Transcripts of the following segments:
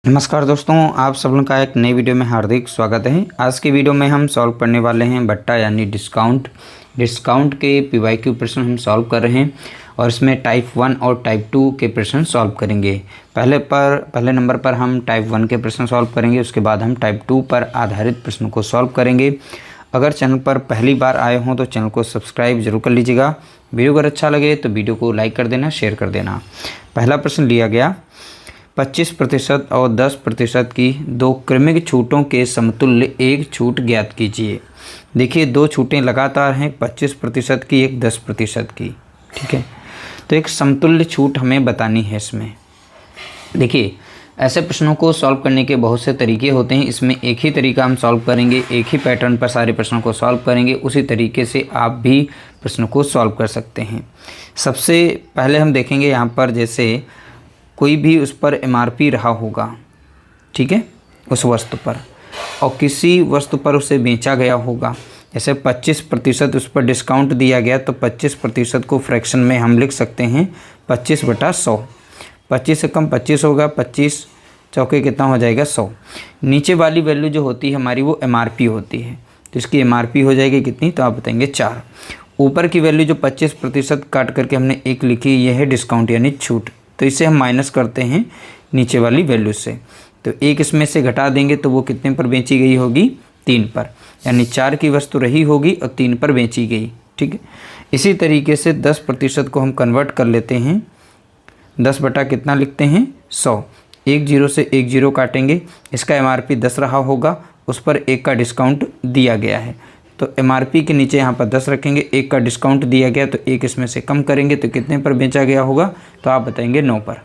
नमस्कार दोस्तों, आप सब लोगों का एक नई वीडियो में हार्दिक स्वागत है। आज की वीडियो में हम सॉल्व करने वाले हैं भट्टा यानी डिस्काउंट के पीवाईक्यू प्रश्न हम सॉल्व कर रहे हैं और इसमें टाइप 1 और टाइप 2 के प्रश्न सॉल्व करेंगे। पहले नंबर पर हम टाइप 1 के प्रश्न सॉल्व करेंगे, उसके बाद हम टाइप 2 पर आधारित प्रश्नों को सॉल्व करेंगे। अगर चैनल पर पहली बार आए हों तो चैनल को सब्सक्राइब जरूर कर लीजिएगा। वीडियो अगर अच्छा लगे तो वीडियो को लाइक कर देना, शेयर कर देना। पहला प्रश्न लिया गया, 25% और 10% की दो क्रमिक छूटों के समतुल्य एक छूट ज्ञात कीजिए। देखिए, दो छूटें लगातार हैं, 25% की, एक 10% की। ठीक है, तो एक समतुल्य छूट हमें बतानी है इसमें। देखिए, ऐसे प्रश्नों को सॉल्व करने के बहुत से तरीके होते हैं। इसमें एक ही तरीका हम सॉल्व करेंगे, एक ही पैटर्न पर सारे प्रश्नों को सॉल्व करेंगे। उसी तरीके से आप भी प्रश्नों को सॉल्व कर सकते हैं। सबसे पहले हम देखेंगे यहाँ पर, जैसे कोई भी उस पर MRP रहा होगा, ठीक है, उस वस्तु पर, और किसी वस्तु पर उसे बेचा गया होगा। जैसे 25% उस पर डिस्काउंट दिया गया, तो 25% को फ्रैक्शन में हम लिख सकते हैं 25/100। 25 से कम 25 होगा, 25 चौके कितना हो जाएगा, 100। नीचे वाली वैल्यू जो होती है हमारी वो MRP होती है, तो इसकी MRP हो जाएगी कितनी, तो आप बताएंगे 4। ऊपर की वैल्यू जो 25% काट करके हमने 1 लिखी, ये है डिस्काउंट यानी छूट, तो इसे हम माइनस करते हैं नीचे वाली वैल्यू से। तो 1 इसमें से घटा देंगे तो वो कितने पर बेची गई होगी, 3 पर, यानी 4 की वस्तु रही होगी और 3 पर बेची गई। ठीक है, इसी तरीके से 10% को हम कन्वर्ट कर लेते हैं। 10 बटा कितना लिखते हैं, 100। 1 0 से 1 0 काटेंगे, इसका MRP 10 रहा होगा, उस पर 1 का डिस्काउंट दिया गया है, तो MRP के नीचे यहाँ पर 10 रखेंगे। 1 का डिस्काउंट दिया गया तो 1 इसमें से कम करेंगे तो कितने पर बेचा गया होगा, तो आप बताएंगे 9 पर।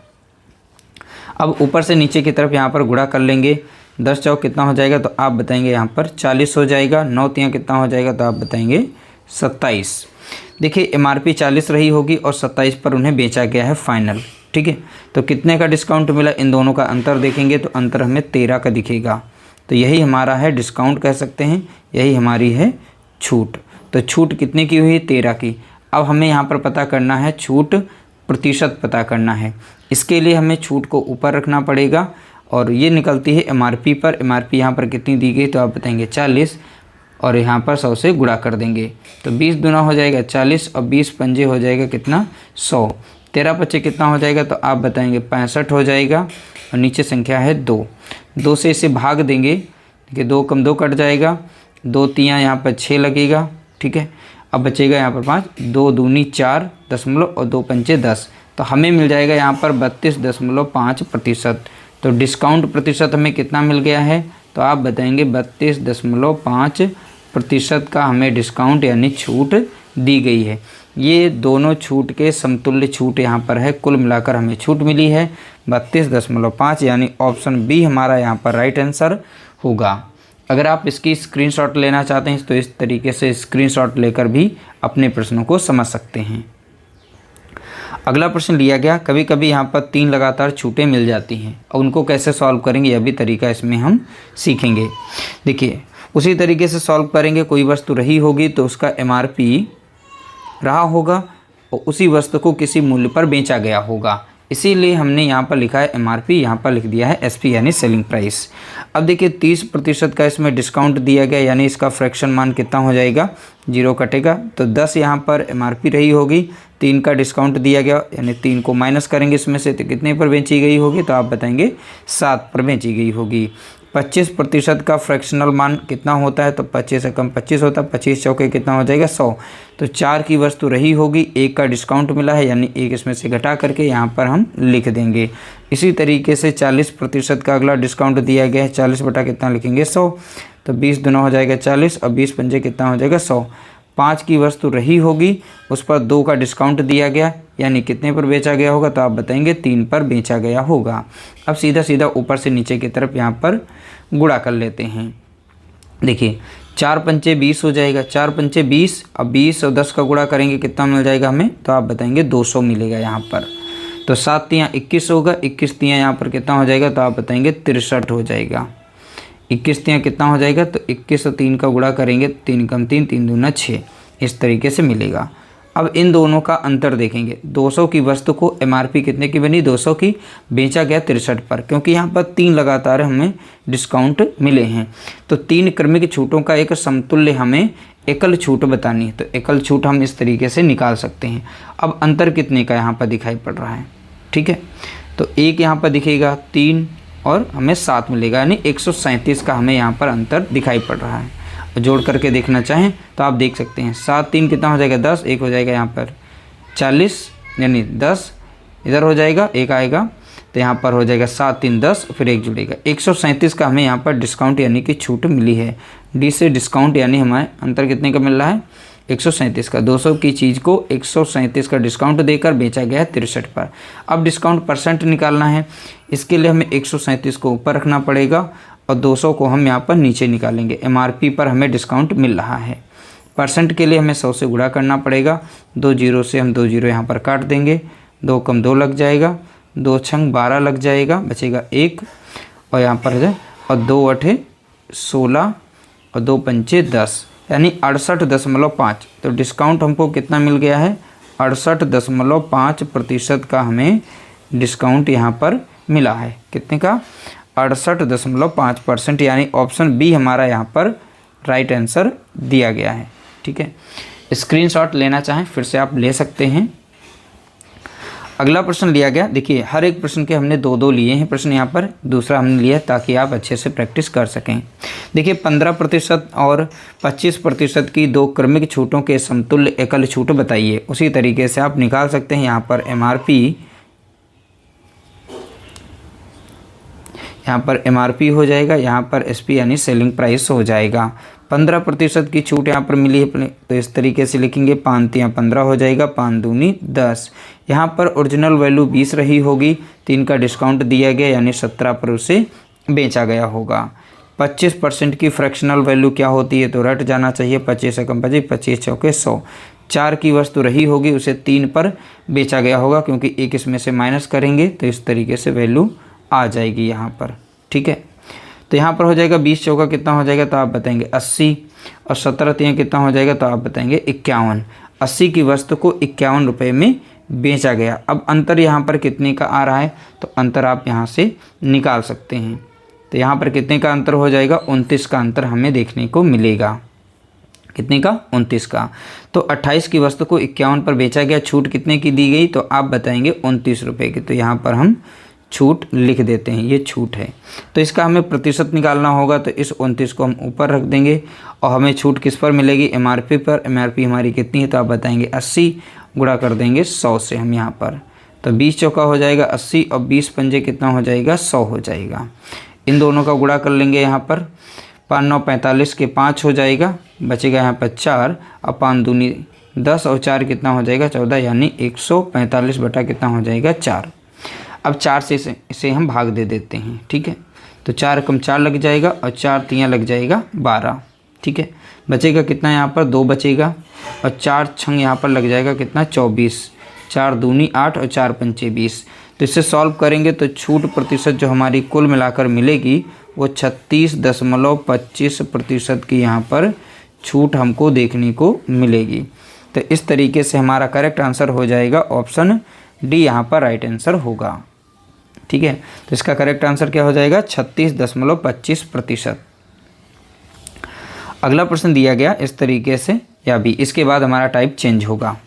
अब ऊपर से नीचे की तरफ यहाँ पर गुणा कर लेंगे। 10 चौक कितना हो जाएगा, तो आप बताएंगे यहाँ पर 40 हो जाएगा। 9 तियाँ कितना हो जाएगा, तो आप बताएंगे 27। देखिए, MRP 40 रही होगी और 27 पर उन्हें बेचा गया है फाइनल। ठीक है, तो कितने का डिस्काउंट मिला, इन दोनों का अंतर देखेंगे तो अंतर हमें 13 का दिखेगा। तो यही हमारा है डिस्काउंट कह सकते हैं, यही हमारी है छूट। तो छूट कितने की हुई, 13 की। अब हमें यहाँ पर पता करना है छूट प्रतिशत पता करना है। इसके लिए हमें छूट को ऊपर रखना पड़ेगा और ये निकलती है MRP पर। MRP यहाँ पर कितनी दी गई, तो आप बताएंगे 40, और यहाँ पर 100 से गुणा कर देंगे तो 20 दूना हो जाएगा 40 और 20 पंजे हो जाएगा कितना, 100। 13 पच्चे कितना हो जाएगा, तो आप बताएंगे 65 हो जाएगा। और नीचे संख्या है 2 से इसे भाग देंगे। देखिए, 2 कम 2 कट जाएगा, 2 तियाँ यहाँ पर 6 लगेगा। ठीक है, अब बचेगा यहाँ पर 5, 2 दूनी 4 दशमलव और 2 पंचे 10, तो हमें मिल जाएगा यहाँ पर 32.5%। तो डिस्काउंट प्रतिशत हमें कितना मिल गया है, तो आप बताएंगे 32.5% का हमें डिस्काउंट यानी छूट दी गई है। ये दोनों छूट के समतुल्य छूट यहाँ पर है, कुल मिलाकर हमें छूट मिली है 32.5, यानी ऑप्शन बी हमारा यहाँ पर राइट आंसर होगा। अगर आप इसकी स्क्रीनशॉट लेना चाहते हैं तो इस तरीके से स्क्रीनशॉट लेकर भी अपने प्रश्नों को समझ सकते हैं। अगला प्रश्न लिया गया, कभी कभी यहाँ पर 3 लगातार छूटें मिल जाती हैं और उनको कैसे सॉल्व करेंगे, यह भी तरीका इसमें हम सीखेंगे। देखिए, उसी तरीके से सॉल्व करेंगे। कोई वस्तु रही होगी तो उसका MRP रहा होगा और उसी वस्तु को किसी मूल्य पर बेचा गया होगा, इसीलिए हमने यहाँ पर लिखा है MRP, यहाँ पर लिख दिया है SP यानी सेलिंग प्राइस। अब देखिए, 30% का इसमें डिस्काउंट दिया गया, यानी इसका फ्रैक्शन मान कितना हो जाएगा, 0 कटेगा। तो 10 यहाँ पर MRP रही होगी, 3 का डिस्काउंट दिया गया, यानी 3 को माइनस करेंगे इसमें से, तो कितने पर बेची गई होगी, तो आप बताएंगे 7 पर बेची गई होगी। 25% का फ्रैक्शनल मान कितना होता है, तो 25 से कम 25 होता है। 25 चौके कितना हो जाएगा, 100। तो 4 की वस्तु रही होगी, 1 का डिस्काउंट मिला है, यानी 1 इसमें से घटा करके यहाँ पर हम लिख देंगे। इसी तरीके से 40% का अगला डिस्काउंट दिया गया है, 40 बटा कितना लिखेंगे, 100। तो 20 दूना हो जाएगा 40 और 20 पंजे कितना हो जाएगा, 100। 5 की वस्तु रही होगी, उस पर 2 का डिस्काउंट दिया गया, यानी कितने पर बेचा गया होगा, तो आप बताएंगे 3 पर बेचा गया होगा। अब सीधा सीधा ऊपर से नीचे की तरफ यहाँ पर गुणा कर लेते हैं। देखिए, 4 पंचे 20 हो जाएगा, 4 पंचे 20, अब 20 और 10 का गुणा करेंगे कितना मिल जाएगा हमें, तो आप बताएंगे 200 मिलेगा यहाँ पर। तो 7 तियाँ 21 होगा, 21 तियाँ यहाँ पर कितना हो जाएगा, तो आप बताएंगे 63 हो जाएगा। 21 तियाँ कितना हो जाएगा, तो 21 और 3 का गुणा करेंगे, 3 कम 3, 3 दूना 6, इस तरीके से मिलेगा। अब इन दोनों का अंतर देखेंगे। 200 की वस्तु को एमआरपी कितने की बनी, 200 की, बेचा गया 63 पर, क्योंकि यहाँ पर 3 लगातार हमें डिस्काउंट मिले हैं। तो 3 क्रमिक छूटों का एक समतुल्य हमें एकल छूट बतानी है। तो एकल छूट हम इस तरीके से निकाल सकते हैं। अब अंतर कितने का यहाँ पर दिखाई पड़ रहा है, ठीक है। तो एक यहाँ पर दिखेगा 3 और हमें 7 मिलेगा, यानी 137 का हमें यहाँ पर अंतर दिखाई पड़ रहा है। जोड़ करके देखना चाहें तो आप देख सकते हैं। 7 3 कितना हो जाएगा 10, एक हो जाएगा यहाँ पर 40, यानी 10 इधर हो जाएगा, एक आएगा, तो यहाँ पर हो जाएगा 7 3 10, फिर एक जुड़ेगा। 137 का हमें यहाँ पर डिस्काउंट यानी कि छूट मिली है। डी से डिस्काउंट यानी हमारे अंतर कितने का मिल रहा है, 137 का। 200 की चीज़ को 137 का डिस्काउंट देकर बेचा गया है 63 पर। अब डिस्काउंट परसेंट निकालना है, इसके लिए हमें 137 को ऊपर रखना पड़ेगा और 200 को हम यहाँ पर नीचे निकालेंगे। एमआरपी पर हमें डिस्काउंट मिल रहा है। परसेंट के लिए हमें 100 से गुणा करना पड़ेगा। 2 जीरो से हम 2 जीरो यहाँ पर काट देंगे, 2 कम 2 लग जाएगा, 2 छंग 12 लग जाएगा, बचेगा 1 और यहाँ पर है और 2 8 16 और 2 पंचे 10, यानी 68.5। तो डिस्काउंट हमको कितना मिल गया है, 68.5% का हमें डिस्काउंट यहाँ पर मिला है। कितने का, 68.5%, यानी ऑप्शन बी हमारा यहाँ पर राइट आंसर दिया गया है, ठीक है। स्क्रीनशॉट लेना चाहें फिर से आप ले सकते हैं। अगला प्रश्न लिया गया, देखिए हर एक प्रश्न के हमने 2 लिए हैं प्रश्न यहाँ पर, दूसरा हमने लिया ताकि आप अच्छे से प्रैक्टिस कर सकें। देखिए 15% और 25% की 2 क्रमिक छूटों के समतुल्य एकल छूट बताइए। उसी तरीके से आप निकाल सकते हैं। यहाँ पर एमआरपी, यहाँ पर एमआरपी हो जाएगा, यहाँ पर एसपी यानी सेलिंग प्राइस हो जाएगा। 15% की छूट यहाँ पर मिली है, तो इस तरीके से लिखेंगे, 5 तियाँ 15 हो जाएगा, 5 दूनी 10। यहाँ पर ओरिजिनल वैल्यू 20 रही होगी, 3 का डिस्काउंट दिया गया यानी 17 पर उसे बेचा गया होगा। 25% की फ्रैक्शनल वैल्यू क्या होती है, तो रट जाना चाहिए, 25 से कम 25, 25 चौके 100। 4 की वस्तु रही होगी, उसे 3 पर बेचा गया होगा, क्योंकि एक इसमें से माइनस करेंगे तो इस तरीके से वैल्यू आ जाएगी यहाँ पर, ठीक है। तो यहाँ पर हो जाएगा 20 चौका कितना हो जाएगा, तो आप बताएंगे 80 और 17 तियाँ कितना हो जाएगा, तो आप बताएंगे 51। 80 की वस्तु को 51 रुपये में बेचा गया। अब अंतर यहाँ पर कितने का आ रहा है, तो अंतर आप यहाँ से निकाल सकते हैं। तो यहाँ पर कितने का अंतर हो जाएगा, 29 का अंतर हमें देखने को मिलेगा। कितने का, 29 का। तो 28 की वस्तु को 51 पर बेचा गया, छूट कितने की दी गई, तो आप बताएंगे 29 रुपये की। तो यहाँ पर हम छूट लिख देते हैं, ये छूट है। तो इसका हमें प्रतिशत निकालना होगा, तो इस 29 को हम ऊपर रख देंगे और हमें छूट किस पर मिलेगी, एमआरपी पर। एमआरपी हमारी कितनी है, तो आप बताएंगे 80, गुणा कर देंगे 100 से हम यहाँ पर। तो 20 चौका हो जाएगा 80 और 20 पंजे कितना हो जाएगा, 100 हो जाएगा। इन दोनों का गुणा कर लेंगे यहाँ पर, 5 9 45 के 5 हो जाएगा, बचेगा यहाँ पर 4 और 5 दूनी 10 और 4 कितना हो जाएगा 14, यानी 145 बटा कितना हो जाएगा 4। अब 4 से इसे हम भाग दे देते हैं, ठीक है। तो 4 कम 4 लग जाएगा और 4 तियाँ लग जाएगा 12, ठीक है। बचेगा कितना यहाँ पर, 2 बचेगा और 4 छंग यहाँ पर लग जाएगा कितना 24, 4 दूनी 8 और 4 पंचे 20। तो इसे सॉल्व करेंगे तो छूट प्रतिशत जो हमारी कुल मिलाकर मिलेगी वो 36.25% की यहाँ पर छूट हमको देखने को मिलेगी। तो इस तरीके से हमारा करेक्ट आंसर हो जाएगा ऑप्शन डी, यहाँ पर राइट आंसर होगा, ठीक है। तो इसका करेक्ट आंसर क्या हो जाएगा, 36.25%। अगला प्रश्न दिया गया इस तरीके से, या भी इसके बाद हमारा टाइप चेंज होगा।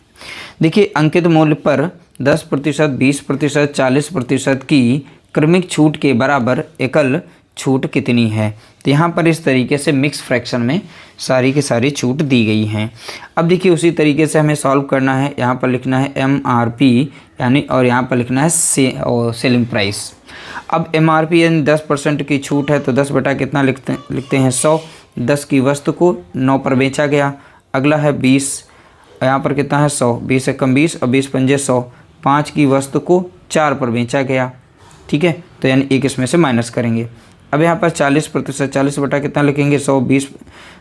देखिए अंकित मूल्य पर 10%, 20%, 40% की क्रमिक छूट के बराबर एकल छूट कितनी है। तो यहाँ पर इस तरीके से मिक्स फ्रैक्शन में सारी की सारी छूट दी गई हैं। अब देखिए उसी तरीके से हमें सॉल्व करना है। यहाँ पर लिखना है एमआरपी यानी, और यहाँ पर लिखना है सेलिंग प्राइस। अब एमआरपी यानी 10% की छूट है, तो 10 बटा कितना लिखते हैं 100। 10 की वस्तु को 9 पर बेचा गया। अगला है 20, यहाँ पर कितना है 100, 20 से कम 20 और 20 पंजे 100। 5 की वस्तु को 4 पर बेचा गया, ठीक है। तो यानी एक इसमें से माइनस करेंगे। अब यहाँ पर 40%, 40 बटा कितना लिखेंगे 100, 20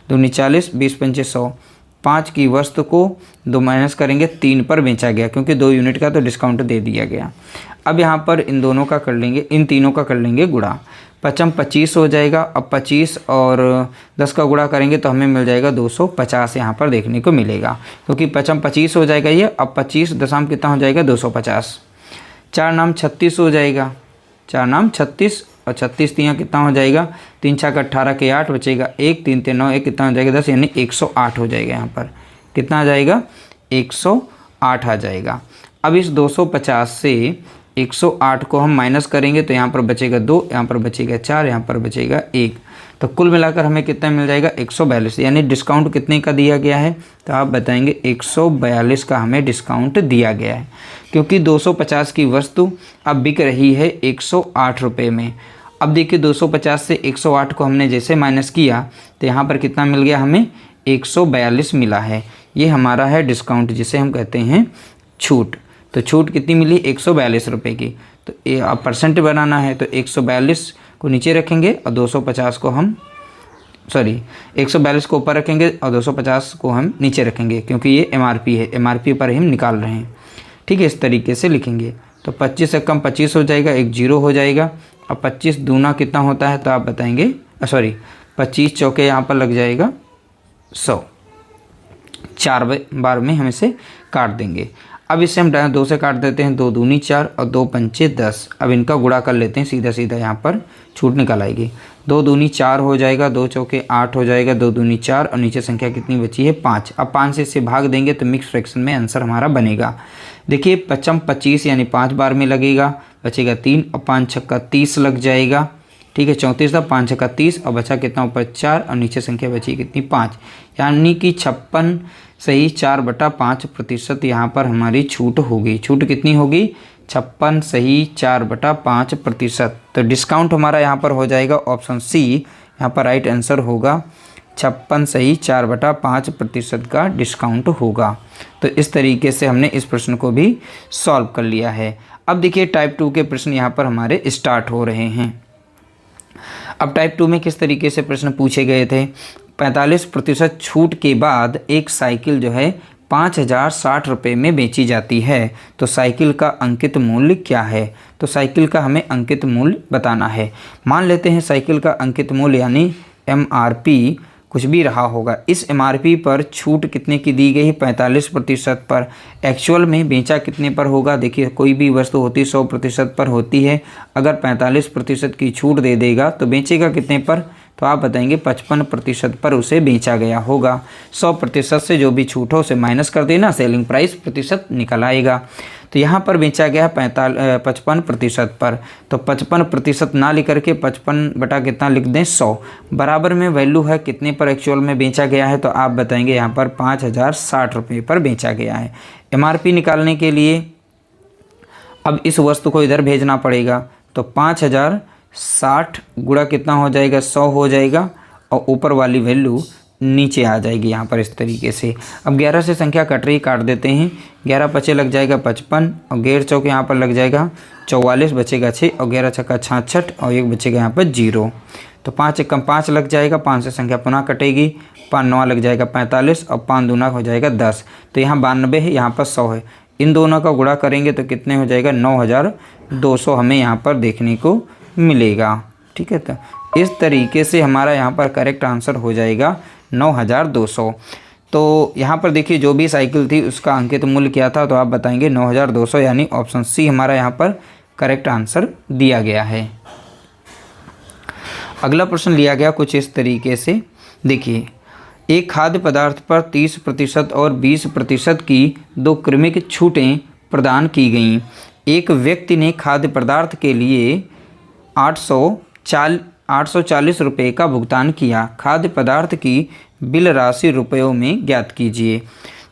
दूनी 40, 20 पंचे 100। 5 की वस्तु को 2 माइनस करेंगे, 3 पर बेचा गया, क्योंकि 2 यूनिट का तो डिस्काउंट दे दिया गया। अब यहाँ पर इन दोनों का कर लेंगे, इन तीनों का कर लेंगे गुणा। पचम 25 हो जाएगा। अब 25 और 10 का गुणा करेंगे तो हमें मिल जाएगा 250 यहाँ पर देखने को मिलेगा, क्योंकि पचम 25 हो जाएगा ये। अब 25 दशम कितना हो जाएगा 250। 4 नाम 36 हो जाएगा, 4 नाम 36 और 36 तियाँ कितना हो जाएगा 3 छक 18 के 8 बचेगा 1, 3 3 9 1 कितना हो जाएगा 10, यानी 108 हो जाएगा। यहाँ पर कितना आ जाएगा 108 आ जाएगा। अब इस 250 से 108 को हम माइनस करेंगे तो यहाँ पर बचेगा 2, यहाँ पर बचेगा 4, यहाँ पर बचेगा 1, तो कुल मिलाकर हमें कितना मिल जाएगा 142। यानी डिस्काउंट कितने का दिया गया है, तो आप बताएंगे 142 का हमें डिस्काउंट दिया गया है, क्योंकि 250 की वस्तु अब बिक रही है 108 रुपये में। अब देखिए 250 से 108 को हमने जैसे माइनस किया तो यहाँ पर कितना मिल गया, हमें 142 मिला है। ये हमारा है डिस्काउंट, जिसे हम कहते हैं छूट। तो छूट कितनी मिली 142 रुपये की। तो अब परसेंट बनाना है तो 142 को नीचे रखेंगे और 250 को हम 142 को ऊपर रखेंगे और 250 को हम नीचे रखेंगे, क्योंकि ये MRP है, MRP पर हम निकाल रहे हैं। ठीक है, इस तरीके से लिखेंगे। तो 25 से कम 25 हो जाएगा, एक 0 हो जाएगा। अब 25 दूना कितना होता है, तो आप बताएंगे 25 चौके यहाँ पर लग जाएगा 100। 4 बार में हम इसे काट देंगे। अब इसे हम 2 से काट देते हैं, 2 दूनी 4 और 2 पंचे 10। अब इनका गुणा कर लेते हैं, सीधा सीधा यहाँ पर छूट निकल आएगी। 2 दूनी 4 हो जाएगा, 2 चौके 8 हो जाएगा, 2 दूनी 4 और नीचे संख्या कितनी बची है 5। अब 5 से इसे भाग देंगे तो मिक्स फ्रैक्शन में आंसर हमारा बनेगा। देखिए 5 25 यानी 5 बार में लगेगा, बचेगा 3 और 5 छक्का 30 लग जाएगा। ठीक है, 34 था, 5 छक्का 30 और बचा कितना ऊपर 4 और नीचे संख्या बची कितनी 5, यानी कि 56 सही 4/5% यहाँ पर हमारी छूट होगी। छूट कितनी होगी 56 सही 4/5%। तो डिस्काउंट हमारा यहाँ पर हो जाएगा ऑप्शन सी, यहाँ पर राइट आंसर होगा 56 सही 4/5% का डिस्काउंट होगा। तो इस तरीके से हमने इस प्रश्न को भी सॉल्व कर लिया है। अब देखिए टाइप 2 के प्रश्न यहाँ पर हमारे स्टार्ट हो रहे हैं। अब टाइप 2 में किस तरीके से प्रश्न पूछे गए थे। 45% छूट के बाद एक साइकिल जो है 5060 रुपये में बेची जाती है, तो साइकिल का अंकित मूल्य क्या है। तो साइकिल का हमें अंकित मूल्य बताना है। मान लेते हैं साइकिल का अंकित मूल्य यानी MRP कुछ भी रहा होगा। इस MRP पर छूट कितने की दी गई है 45% पर। एक्चुअल में बेचा कितने पर होगा, देखिए कोई भी वस्तु होती 100% पर होती है, अगर 45% की छूट दे देगा तो बेचेगा कितने पर, तो आप बताएंगे 55% पर उसे बेचा गया होगा। 100% से जो भी छूट हो उसे माइनस कर देना, सेलिंग प्राइस प्रतिशत निकल आएगा। तो यहाँ पर बेचा गया 55% पर, तो 55% ना लिख करके 55 बटा कितना लिख दें 100, बराबर में वैल्यू है कितने पर एक्चुअल में बेचा गया है, तो आप बताएंगे यहाँ पर 5060 रुपये पर बेचा गया है। MRP निकालने के लिए अब इस वस्तु को इधर भेजना पड़ेगा, तो 5060 गुणा कितना हो जाएगा 100 हो जाएगा और ऊपर वाली वैल्यू नीचे आ जाएगी यहाँ पर इस तरीके से। अब 11 से संख्या कट रही, काट देते हैं। 11 पचे लग जाएगा 55 और 11 चौक यहाँ पर लग जाएगा 44, बचेगा 6 और 11 छक्का 66 और 1 बचेगा यहाँ पर 0। तो 5 एकम 5 लग जाएगा, 5 से संख्या पुनः कटेगी, 5 9 लग जाएगा 45 और 5 दूना हो जाएगा 10। तो यहाँ 92 है, यहाँ पर 100 है, इन दोनों का गुणा करेंगे तो कितने हो जाएगा 9200 हमें यहाँ पर देखने को मिलेगा। ठीक है, तो इस तरीके से हमारा यहाँ पर करेक्ट आंसर हो जाएगा 9200। तो यहाँ पर देखिए जो भी साइकिल थी उसका अंकित मूल्य क्या था, तो आप बताएंगे 9200, यानी ऑप्शन सी हमारा यहाँ पर करेक्ट आंसर दिया गया है। अगला प्रश्न लिया गया कुछ इस तरीके से, देखिए एक खाद्य पदार्थ पर 30% और 20% की 2 क्रमिक छूटें प्रदान की गईं। एक व्यक्ति ने खाद्य पदार्थ के लिए 840 रुपये का भुगतान किया। खाद्य पदार्थ की बिल राशि रुपयों में ज्ञात कीजिए।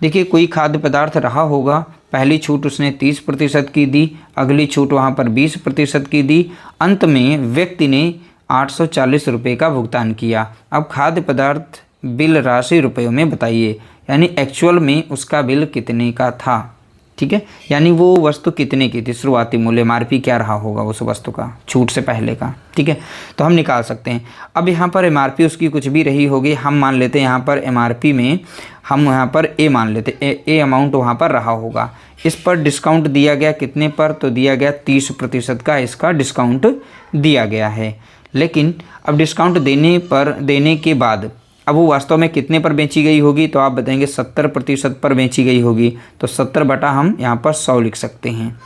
देखिए कोई खाद्य पदार्थ रहा होगा, पहली छूट उसने 30% की दी, अगली छूट वहाँ पर 20% की दी, अंत में व्यक्ति ने 840 रुपये का भुगतान किया। अब खाद्य पदार्थ बिल राशि रुपयों में बताइए, यानी एक्चुअल में उसका बिल कितने का था। ठीक है, यानी वो वस्तु कितने की थी, शुरुआती मूल्य MRP क्या रहा होगा उस वस्तु का छूट से पहले का। ठीक है, तो हम निकाल सकते हैं। अब यहाँ पर MRP उसकी कुछ भी रही होगी, हम मान लेते हैं यहाँ पर MRP में हम यहाँ पर A मान लेते, A अमाउंट वहाँ पर रहा होगा। इस पर डिस्काउंट दिया गया कितने पर, तो दिया गया 30% का इसका डिस्काउंट दिया गया है। लेकिन अब डिस्काउंट देने के बाद अब वो वास्तव में कितने पर बेची गई होगी, तो आप बताएंगे 70% पर बेची गई होगी। तो 70 बटा हम यहाँ पर 100 लिख सकते हैं।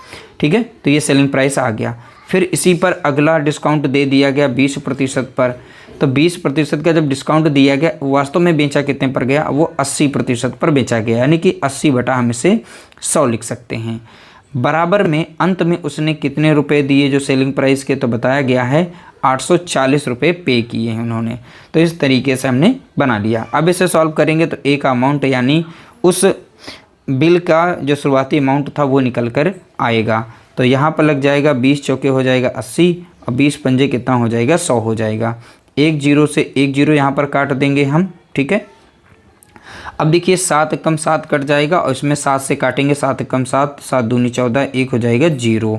ठीक है, तो ये सेलिंग प्राइस आ गया। फिर इसी पर अगला डिस्काउंट दे दिया गया 20% पर। तो 20% का जब डिस्काउंट दिया गया, वास्तव में बेचा कितने पर गया, वो 80% पर बेचा गया, यानी कि 80 बटा हम इसे 100 लिख सकते हैं। बराबर में अंत में उसने कितने रुपए दिए जो सेलिंग प्राइस के, तो बताया गया है 840 रुपये पे किए हैं उन्होंने। तो इस तरीके से हमने बना लिया। अब इसे सॉल्व करेंगे तो ए का अमाउंट यानी उस बिल का जो शुरुआती अमाउंट था वो निकल कर आएगा। तो यहाँ पर लग जाएगा 20 चौके हो जाएगा 80 और 20 पंजे कितना हो जाएगा 100 हो जाएगा। एक जीरो से एक जीरो यहाँ पर काट देंगे हम। ठीक है, अब देखिए 7 कम 7 कट जाएगा और इसमें 7 से काटेंगे, 7 कम 7, 7 दूनी 14, 1 हो जाएगा 0।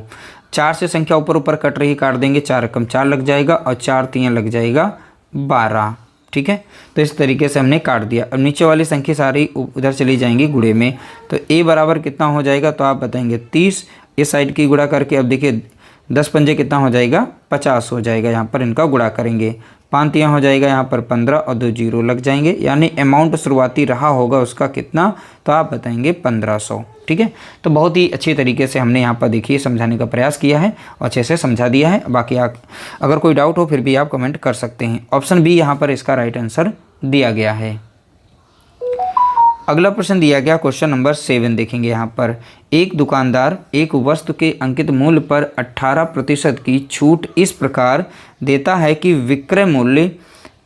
4 से संख्या ऊपर ऊपर कट रही, काट देंगे, 4 कम 4 लग जाएगा और 4 3 लग जाएगा 12। ठीक है, तो इस तरीके से हमने काट दिया। अब नीचे वाली संख्या सारी उधर चली जाएंगी गुणे में। तो ए बराबर कितना हो जाएगा, तो आप बताएंगे 30। इस साइड की गुणा करके अब देखिए 10 पंजे कितना हो जाएगा 50 हो जाएगा। यहाँ पर इनका गुणा करेंगे, 5 तियां हो जाएगा यहाँ पर 15 और 2 जीरो लग जाएंगे, यानी अमाउंट शुरुआती रहा होगा उसका कितना, तो आप बताएंगे 1500। ठीक है, तो बहुत ही अच्छी तरीके से हमने यहाँ पर देखिए समझाने का प्रयास किया है और अच्छे से समझा दिया है। बाकी आप अगर कोई डाउट हो फिर भी आप कमेंट कर सकते हैं। ऑप्शन बी यहाँ पर इसका राइट आंसर दिया गया है। अगला प्रश्न दिया गया क्वेश्चन नंबर 7 देखेंगे। यहाँ पर एक दुकानदार एक वस्तु के अंकित मूल्य पर 18% की छूट इस प्रकार देता है कि विक्रय मूल्य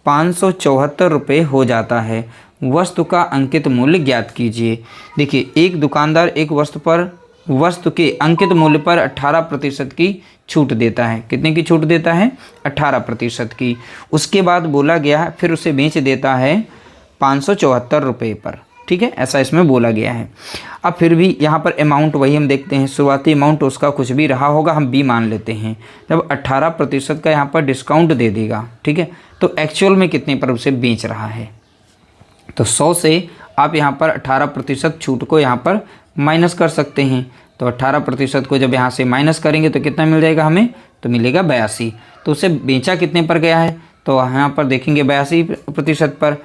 574 रुपये हो जाता है। वस्तु का अंकित मूल्य ज्ञात कीजिए। देखिए, एक दुकानदार एक वस्तु के अंकित मूल्य पर 18% की छूट देता है। कितने की छूट देता है, 18% की। उसके बाद बोला गया है फिर उसे बेच देता है 574 रुपये पर। ठीक है, ऐसा इसमें बोला गया है। अब फिर भी यहाँ पर अमाउंट वही हम देखते हैं, शुरुआती अमाउंट उसका कुछ भी रहा होगा, हम बी मान लेते हैं। जब 18% का यहाँ पर डिस्काउंट दे देगा, ठीक है, तो एक्चुअल में कितने पर उसे बेच रहा है, तो 100 से आप यहाँ पर 18% छूट को यहाँ पर माइनस कर सकते हैं। तो 18% को जब यहाँ से माइनस करेंगे तो कितना मिल जाएगा हमें, तो मिलेगा 82। तो उसे बेचा कितने पर गया है, तो यहाँ पर देखेंगे 82% पर।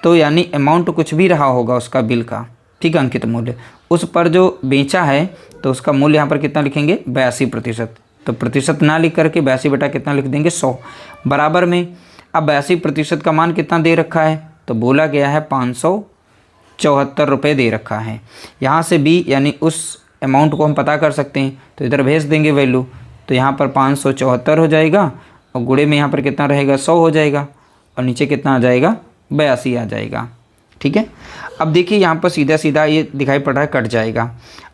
तो यानी अमाउंट कुछ भी रहा होगा उसका बिल का, ठीक है, अंकित मूल्य, उस पर जो बेचा है तो उसका मूल्य यहाँ पर कितना लिखेंगे 82%। तो प्रतिशत ना लिख करके 82 बटा कितना लिख देंगे 100। बराबर में अब 82% का मान कितना दे रखा है, तो बोला गया है 574 रुपये दे रखा है। यहाँ से बी यानी उस अमाउंट को हम पता कर सकते हैं, तो इधर भेज देंगे वैल्यू। तो यहाँ पर 574 हो जाएगा और गुणे में यहाँ पर कितना रहेगा 100 हो जाएगा और नीचे कितना आ जाएगा 82 आ जाएगा। ठीक है, अब देखिए यहाँ पर सीधा सीधा ये दिखाई पड़ रहा है कट जाएगा।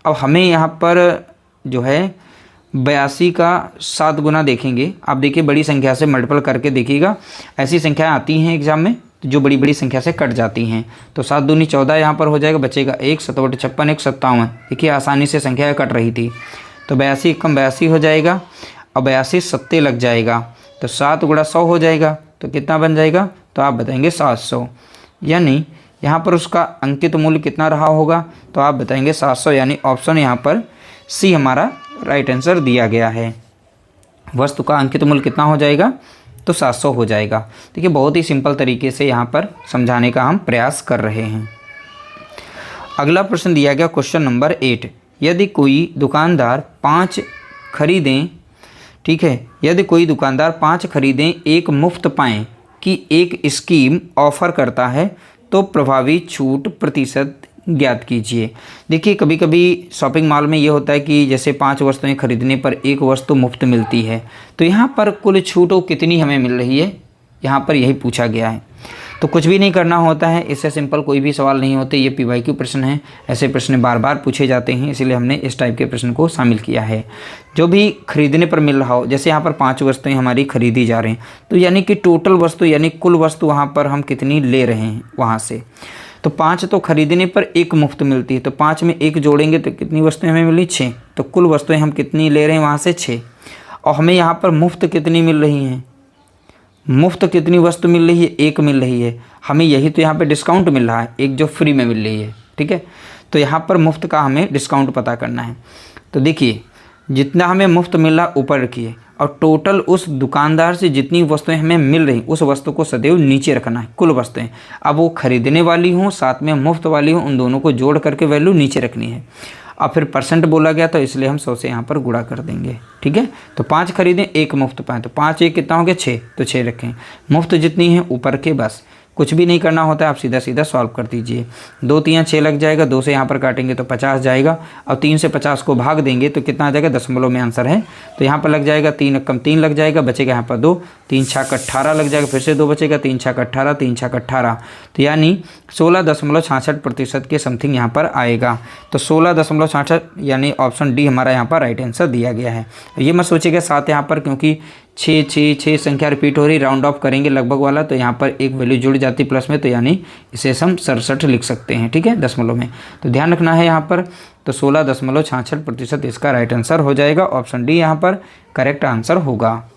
अब हमें यहाँ पर जो है 82 का 7 गुना देखेंगे। आप देखिए बड़ी संख्या से मल्टीपल करके देखिएगा, ऐसी संख्याएं आती हैं एग्जाम में जो बड़ी बड़ी संख्या से कट जाती हैं। तो 7 दूनी 14 यहाँ पर हो जाएगा, बचेगा 1, 7/56 1 57। देखिए आसानी से संख्या कट रही थी। तो 82 कम 82 हो जाएगा और 82 सत्ते लग जाएगा, तो 7 गुणा 100 हो जाएगा। तो कितना बन जाएगा, तो आप बताएंगे 700। यानी यहाँ पर उसका अंकित मूल्य कितना रहा होगा, तो आप बताएंगे 700, यानी ऑप्शन यहाँ पर सी हमारा राइट आंसर दिया गया है। वस्तु का अंकित मूल्य कितना हो जाएगा, तो 700 हो जाएगा। देखिए बहुत ही सिंपल तरीके से यहाँ पर समझाने का हम प्रयास कर रहे हैं। अगला प्रश्न दिया गया क्वेश्चन नंबर 8। यदि कोई दुकानदार 5 खरीदें, ठीक है, यदि कोई दुकानदार 5 खरीदें एक मुफ्त पाएँ की एक स्कीम ऑफर करता है तो प्रभावी छूट प्रतिशत ज्ञात कीजिए। देखिए कभी कभी शॉपिंग मॉल में ये होता है कि जैसे 5 वस्तुएं खरीदने पर एक वस्तु मुफ्त मिलती है, तो यहाँ पर कुल छूट कितनी हमें मिल रही है, यहाँ पर यही पूछा गया है। तो कुछ भी नहीं करना होता है, इससे सिंपल कोई भी सवाल नहीं होते। ये PYQ प्रश्न है, ऐसे प्रश्न बार बार पूछे जाते हैं, इसलिए हमने इस टाइप के प्रश्न को शामिल किया है। जो भी खरीदने पर मिल रहा हो, जैसे यहाँ पर 5 वस्तुएं हमारी खरीदी जा रही हैं, तो यानी कि टोटल वस्तु यानी कुल वस्तु वहाँ पर हम कितनी ले रहे हैं वहाँ से। तो 5 तो खरीदने पर एक मुफ्त मिलती है, तो 5 में 1 जोड़ेंगे तो कितनी वस्तुएं हमें मिली 6। तो कुल वस्तुएं हम कितनी ले रहे हैं वहाँ से 6। और हमें यहाँ पर मुफ्त कितनी मिल रही हैं, मुफ्त कितनी वस्तु मिल रही है, 1 मिल रही है। हमें यही तो यहाँ पे डिस्काउंट मिल रहा है, एक जो फ्री में मिल रही है। ठीक है, तो यहाँ पर मुफ्त का हमें डिस्काउंट पता करना है। तो देखिए जितना हमें मुफ्त मिल रहा ऊपर रखिए और टोटल उस दुकानदार से जितनी वस्तुएं हमें मिल रही उस वस्तु को सदैव नीचे रखना है, कुल वस्तुएं। अब वो खरीदने वाली हों साथ में मुफ्त वाली हों, उन दोनों को जोड़ करके वैल्यू नीचे रखनी है। अब फिर परसेंट बोला गया तो इसलिए हम 100 से यहाँ पर गुणा कर देंगे। ठीक है, तो 5 खरीदें 1 मुफ्त पाएँ, तो 5 1 कितना हो गया 6, तो 6 रखें। मुफ्त जितनी है ऊपर के, बस कुछ भी नहीं करना होता है, आप सीधा सीधा सॉल्व कर दीजिए। 2 3 6 लग जाएगा, 2 से यहाँ पर काटेंगे तो 50 जाएगा, और 3 से 50 को भाग देंगे तो कितना आ जाएगा, दशमलव में आंसर है, तो यहाँ पर लग जाएगा 3 कम 3 लग जाएगा, बचेगा यहाँ पर 2, 3 छक 18 लग जाएगा, फिर से 2 बचेगा, 3 छक 18, 3 छक 18, तो यानी 16.66% के समथिंग यहाँ पर आएगा। तो 16.66 यानी ऑप्शन डी हमारा यहाँ पर राइट आंसर दिया गया है। ये मत सोचिएगा 7 यहाँ पर, क्योंकि 6 संख्या रिपीट हो रही, राउंड ऑफ करेंगे लगभग वाला, तो यहाँ पर एक वैल्यू जुड़ जाती प्लस में, तो यानी इसे हम 67 लिख सकते हैं। ठीक है, दशमलव में, तो ध्यान रखना है यहाँ पर। तो 16.66% इसका राइट आंसर हो जाएगा, ऑप्शन डी यहाँ पर करेक्ट आंसर होगा।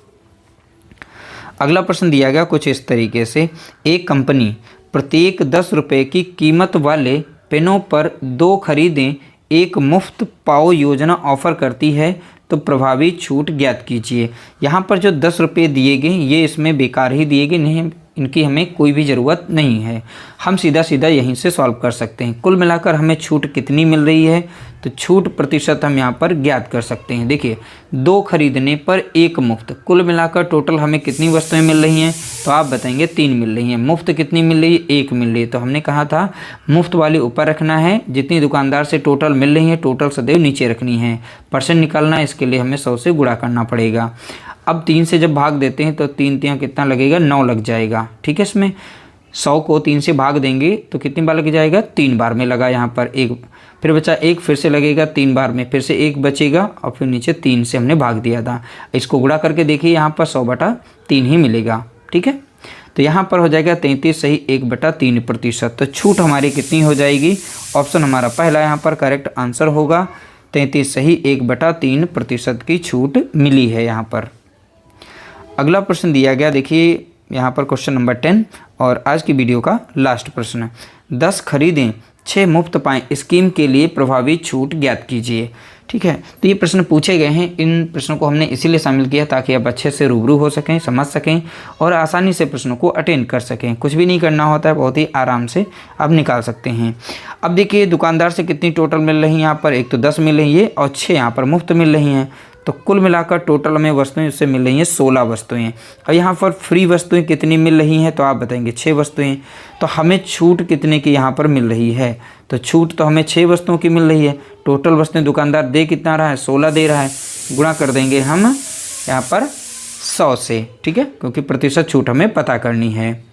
अगला प्रश्न दिया गया कुछ इस तरीके से, एक कंपनी प्रत्येक 10 रुपये की कीमत वाले पेनों पर 2 खरीदें 1 मुफ्त पाओ योजना ऑफर करती है, तो प्रभावी छूट ज्ञात कीजिए। यहाँ पर जो 10 रुपये दिए गए ये इसमें बेकार ही दिए गए, नहीं इनकी हमें कोई भी ज़रूरत नहीं है, हम सीधा सीधा यहीं से सॉल्व कर सकते हैं। कुल मिलाकर हमें छूट कितनी मिल रही है, तो छूट प्रतिशत हम यहाँ पर ज्ञात कर सकते हैं। देखिए 2 खरीदने पर 1 मुफ्त, कुल मिलाकर टोटल हमें कितनी वस्तुएं मिल रही हैं, तो आप बताएंगे 3 मिल रही हैं। मुफ्त कितनी मिल रही है, 1 मिल रही है, तो हमने कहा था मुफ्त वाली ऊपर रखना है, जितनी दुकानदार से टोटल मिल रही है टोटल सदैव नीचे रखनी है। परसेंट निकालना है, इसके लिए हमें 100 से गुणा करना पड़ेगा। अब 3 से जब भाग देते हैं तो 3 3 कितना लगेगा, 9 लग जाएगा। ठीक है, इसमें 100 को 3 से भाग देंगे तो कितनी बार लग जाएगा, 3 बार में लगा यहाँ पर 1, फिर बचा 1, फिर से लगेगा 3 बार में, फिर से 1 बचेगा, और फिर नीचे 3 से हमने भाग दिया था। इसको गुणा करके देखिए यहाँ पर 100/3 ही मिलेगा। ठीक है, तो यहाँ पर हो जाएगा 33 सही 1/3%। तो छूट हमारी कितनी हो जाएगी, ऑप्शन हमारा पहला यहाँ पर करेक्ट आंसर होगा, 33 सही 1/3% की छूट मिली है यहाँ पर। अगला प्रश्न दिया गया, देखिए यहाँ पर क्वेश्चन नंबर 10 और आज की वीडियो का लास्ट प्रश्न है। 10 खरीदें 6 मुफ्त पाएँ स्कीम के लिए प्रभावी छूट ज्ञात कीजिए। ठीक है, तो ये प्रश्न पूछे गए हैं, इन प्रश्नों को हमने इसीलिए शामिल किया ताकि आप अच्छे से रूबरू हो सकें, समझ सकें और आसानी से प्रश्नों को अटेंड कर सकें। कुछ भी नहीं करना होता है, बहुत ही आराम से आप निकाल सकते हैं। अब देखिए दुकानदार से कितनी टोटल मिल रही हैं, यहाँ पर एक तो 10 मिल रही है और 6 यहाँ पर मुफ्त मिल रही हैं, तो कुल मिलाकर टोटल हमें वस्तुएं उससे मिल रही हैं 16 वस्तुएं। और यहाँ पर फ्री वस्तुएं कितनी मिल रही हैं, तो आप बताएंगे 6 वस्तुएं। तो हमें छूट कितने की यहाँ पर मिल रही है, तो छूट तो हमें 6 वस्तुओं की मिल रही है। टोटल वस्तुएं दुकानदार दे कितना रहा है, 16 दे रहा है, गुणा कर देंगे हम यहाँ पर 100 से। ठीक है, क्योंकि प्रतिशत छूट हमें पता करनी है।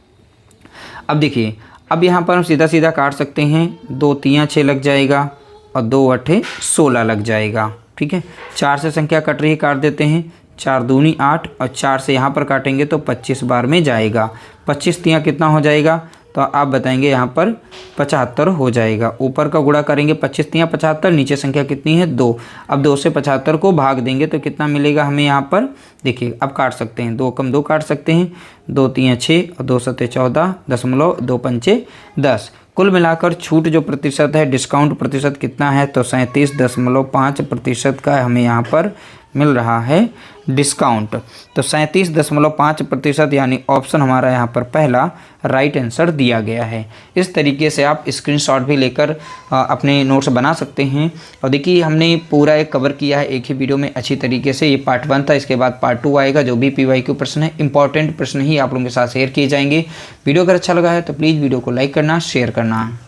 अब देखिए, अब यहाँ पर हम सीधा सीधा काट सकते हैं, 2 3 6 लग जाएगा और 2 8 16 लग जाएगा। ठीक है, 4 से संख्या कट रही है, काट देते हैं, 4 दूनी 8 और 4 से यहाँ पर काटेंगे तो 25 बार में जाएगा। 25 तियाँ कितना हो जाएगा, तो आप बताएंगे यहाँ पर 75 हो जाएगा। ऊपर का गुणा करेंगे 25 तियाँ 75, नीचे संख्या कितनी है 2। अब 2 से 75 को भाग देंगे तो कितना मिलेगा हमें यहाँ पर, देखिए अब काट सकते हैं, 2 कम 2 काट सकते हैं, 2 3 6 और 2 7 14 दशमलव 2 5 10। कुल मिलाकर छूट जो प्रतिशत है, डिस्काउंट प्रतिशत कितना है, तो 37.5% का हमें यहाँ पर मिल रहा है डिस्काउंट। तो 37.5% यानी ऑप्शन हमारा यहाँ पर पहला राइट आंसर दिया गया है। इस तरीके से आप स्क्रीनशॉट भी लेकर अपने नोट्स बना सकते हैं। और देखिए हमने पूरा एक कवर किया है एक ही वीडियो में अच्छी तरीके से। ये पार्ट 1 था, इसके बाद पार्ट 2 आएगा। जो भी PYQ प्रश्न है, इंपॉर्टेंट प्रश्न ही आप लोगों के साथ शेयर किए जाएंगे। वीडियो अगर अच्छा लगा है तो प्लीज़ वीडियो को लाइक करना, शेयर करना।